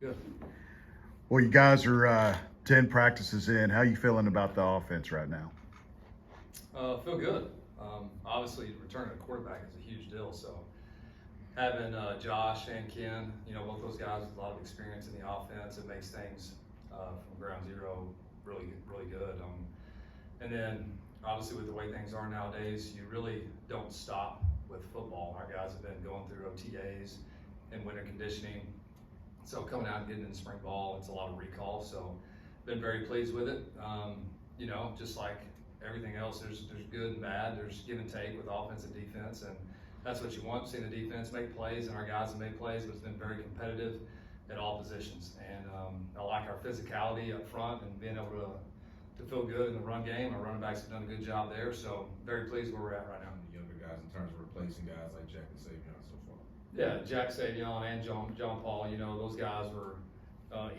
Good. Well, you guys are 10 practices in. How you feeling about the offense right now? Feel good. Obviously, returning a quarterback is a huge deal. So having Josh and Ken, both those guys with a lot of experience in the offense, it makes things from ground zero really good. And then obviously with the way things are nowadays, you really don't stop with football. Our guys have been going through OTAs and winter conditioning. So coming out and getting in spring ball, it's a lot of recall. So been very pleased with it. Just like everything else, there's good and bad. There's give and take with offense and defense, and that's what you want. Seeing the defense make plays, and our guys have made plays, but it's been very competitive at all positions. And I like our physicality up front and being able to feel good in the run game. Our running backs have done a good job there, so very pleased where we're at right now. The younger guys in terms of replacing guys like Jack and Savion so far. Yeah, Jack Savion and John Paul, those guys were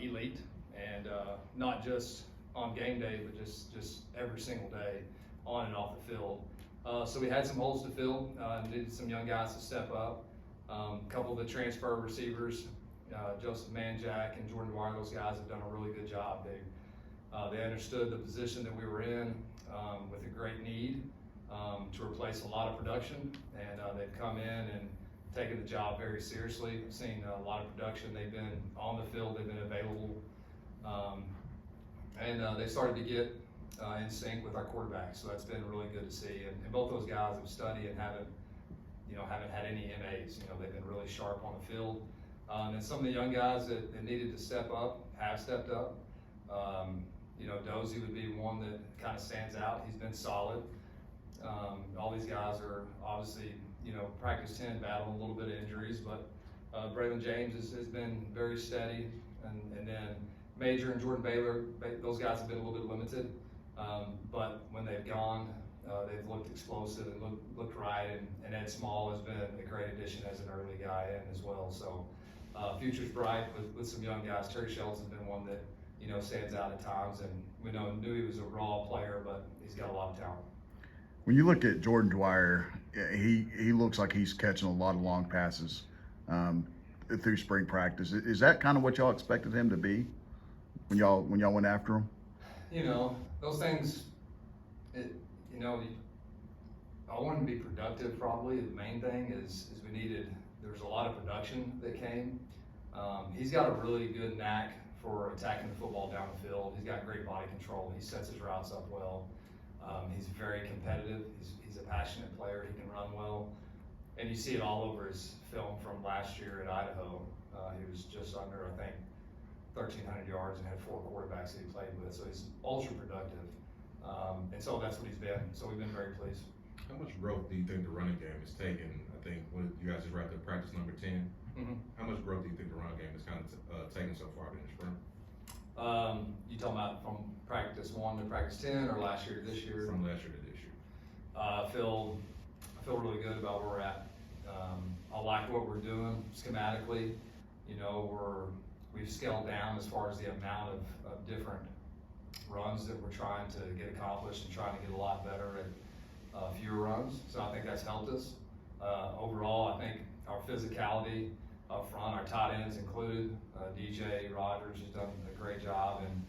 elite, and not just on game day, but just every single day on and off the field. So we had some holes to fill, needed some young guys to step up. A couple of the transfer receivers, Joseph Manjack and Jordan Dwyer, those guys have done a really good job. They understood the position that we were in with a great need to replace a lot of production, and they've come in and taken the job very seriously. I've seen a lot of production. They've been on the field, they've been available, and they started to get in sync with our quarterback. So that's been really good to see. And both those guys have studied and haven't had any MAs. They've been really sharp on the field. And some of the young guys that needed to step up have stepped up. Dozy would be one that kind of stands out. He's been solid. All these guys are obviously, practice 10, battling a little bit of injuries, but Braylon James has been very steady. And then Major and Jordan Baylor, those guys have been a little bit limited. But when they've gone, they've looked explosive and looked right. And Ed Small has been a great addition as an early guy in as well. So future's bright with some young guys. Terry Shelton's been one that, stands out at times. And we knew he was a raw player, but he's got a lot of talent. When you look at Jordan Dwyer, he looks like he's catching a lot of long passes through spring practice. Is that kind of what y'all expected him to be when y'all went after him? Those things, I want him to be productive probably. The main thing is there was a lot of production that came. He's got a really good knack for attacking the football down the field. He's got great body control. He sets his routes up well. He's very competitive. He's a passionate player. He can run well. And you see it all over his film from last year at Idaho. He was just under, I think, 1,300 yards and had 4 quarterbacks that he played with. So he's ultra productive. And so that's what he's been. So we've been very pleased. How much growth do you think the running game has taken? I think you guys just wrapped up practice number 10. Mm-hmm. How much growth do you think the running game has kind of taken so far in the spring? You talking about from practice 1 to practice 10, or last year to this year? From last year to this year. I feel really good about where we're at. I like what we're doing schematically. We've scaled down as far as the amount of different runs that we're trying to get accomplished and trying to get a lot better at fewer runs. So I think that's helped us. Overall, I think our physicality up front, our tight ends included, DJ Rogers has done a great job, and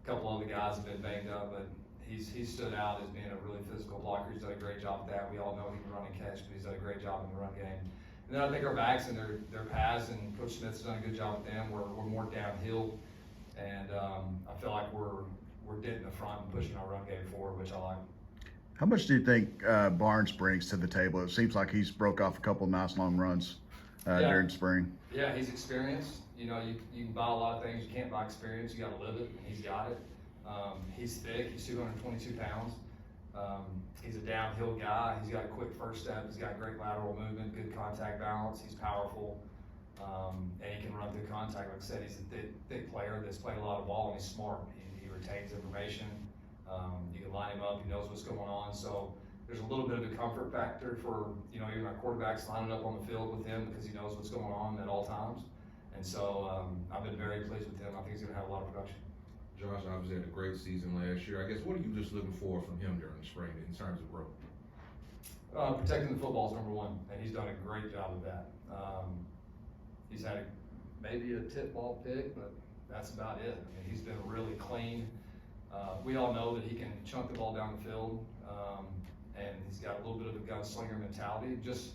a couple other guys have been banged up, but he's stood out as being a really physical blocker. He's done a great job with that. We all know he can run and catch, but he's done a great job in the run game. And then I think our backs and their paths, and Coach Smith's done a good job with them. We're more downhill, and I feel like we're getting the front and pushing our run game forward, which I like. How much do you think Barnes brings to the table? It seems like he's broke off a couple of nice long runs during spring. Yeah, he's experienced. You can buy a lot of things. You can't buy experience. You got to live it, and he's got it. He's thick. He's 222 pounds. He's a downhill guy. He's got a quick first step. He's got great lateral movement, good contact balance. He's powerful, and he can run through contact. Like I said, he's a thick player that's played a lot of ball, and he's smart. He retains information. You can line him up. He knows what's going on. So there's a little bit of a comfort factor for even our quarterbacks lining up on the field with him because he knows what's going on at all times. And so I've been very pleased with him. I think he's going to have a lot of production. Josh obviously had a great season last year. I guess what are you just looking for from him during the spring in terms of growth? Protecting the football is number one, and he's done a great job of that. He's had maybe a tip ball pick, but that's about it. I mean, he's been really clean. We all know that he can chunk the ball down the field, and he's got a little bit of a gunslinger mentality. Just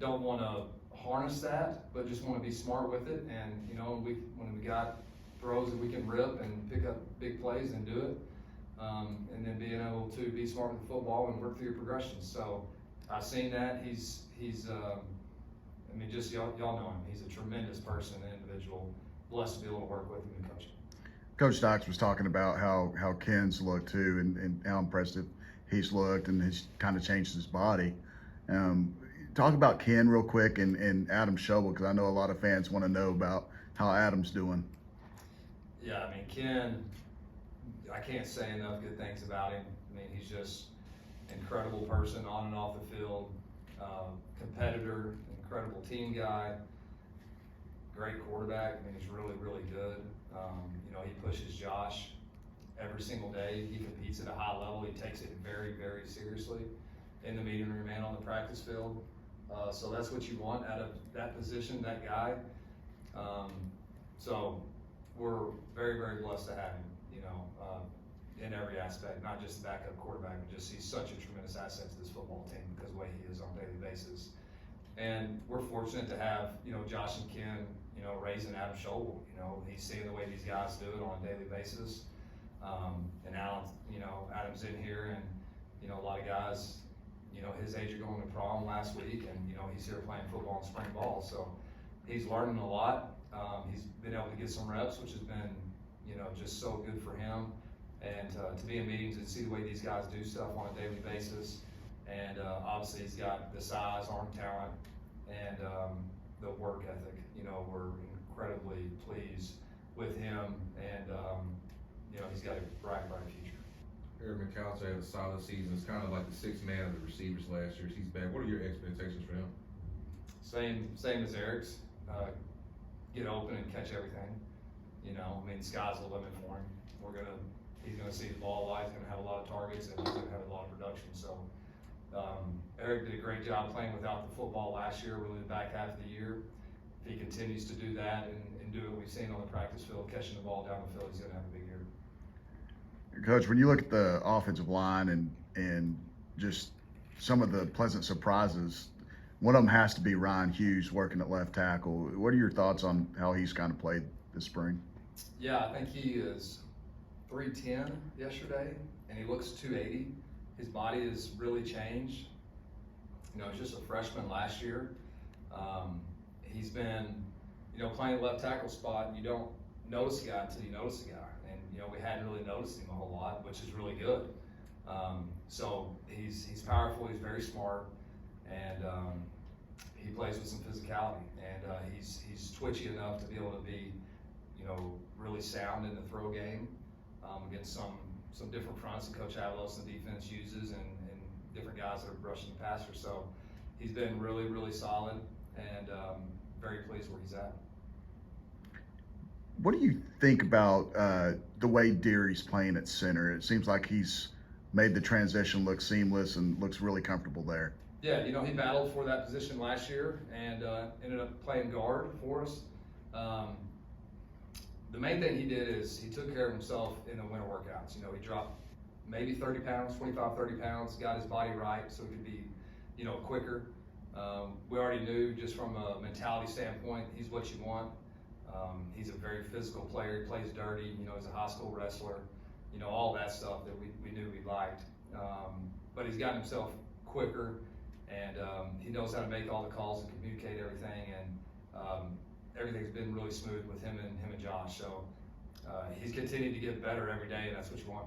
don't want to harness that, but just want to be smart with it. And you know, when we got throws that we can rip and pick up big plays and do it, and then being able to be smart with the football and work through your progressions. So I've seen that. He's I mean, just y'all know him. He's a tremendous person and individual. Blessed to be able to work with him and coach him. Coach Stocks was talking about how Ken's looked too, and how impressive he's looked, and he's kind of changed his body. Talk about Ken real quick and Adam Schobel, because I know a lot of fans want to know about how Adam's doing. Yeah, I mean, Ken, I can't say enough good things about him. I mean, he's just an incredible person on and off the field, competitor, incredible team guy, great quarterback. I mean, he's really, really good. You know, he pushes Josh every single day. He competes at a high level. He takes it very, very seriously in the meeting room and on the practice field. So that's what you want out of that position, that guy. So we're very, very blessed to have him, you know, in every aspect, not just the backup quarterback, but just he's such a tremendous asset to this football team because of the way he is on a daily basis. And we're fortunate to have, you know, Josh and Ken, you know, raising Adam Schobel. You know, he's seeing the way these guys do it on a daily basis. And Alan, you know, Adam's in here, and, you know, a lot of guys, you know, his age are going to prom last week, and, you know, he's here playing football and spring ball. So he's learning a lot. He's been able to get some reps, which has been, you know, just so good for him. And to be in meetings and see the way these guys do stuff on a daily basis. And obviously he's got the size, arm talent, and the work ethic. You know, we're incredibly pleased with him, and you know, he's got a bright, bright future. Eric McAllister had a solid season. It's kind of like the sixth man of the receivers last year. He's back. What are your expectations for him? Same as Eric's. Get open and catch everything. You know, I mean, the sky's the limit for him. He's gonna see the ball a lot. He's gonna have a lot of targets, and he's gonna have a lot of production. So Eric did a great job playing without the football last year, really the back half of the year. If he continues to do that and do what we've seen on the practice field, catching the ball down the field, he's gonna have a big year. Coach, when you look at the offensive line and just some of the pleasant surprises, one of them has to be Ryan Hughes working at left tackle. What are your thoughts on how he's kind of played this spring? Yeah, I think he is 310 yesterday, and he looks 280. His body has really changed. You know, he's just a freshman last year. He's been, you know, playing the left tackle spot, and you don't notice a guy until you notice a guy. And, you know, we hadn't really noticed him a whole lot, which is really good. So he's powerful, he's very smart, and he plays with some physicality. And he's twitchy enough to be able to be, you know, really sound in the throw game against some different fronts that Coach Avalos and the defense uses, and different guys that are rushing the passer. So he's been really, really solid, and very pleased where he's at. What do you think about the way Deary's playing at center? It seems like he's made the transition look seamless and looks really comfortable there. Yeah, you know, he battled for that position last year and ended up playing guard for us. The main thing he did is he took care of himself in the winter workouts. You know, he dropped maybe 30 pounds, 25, 30 pounds, got his body right so he could be, you know, quicker. We already knew just from a mentality standpoint, he's what you want. He's a very physical player. He plays dirty. You know, he's a high school wrestler. You know, all that stuff that we knew we liked. But he's gotten himself quicker, and he knows how to make all the calls and communicate everything. And everything's been really smooth with him and Josh. So he's continued to get better every day, and that's what you want.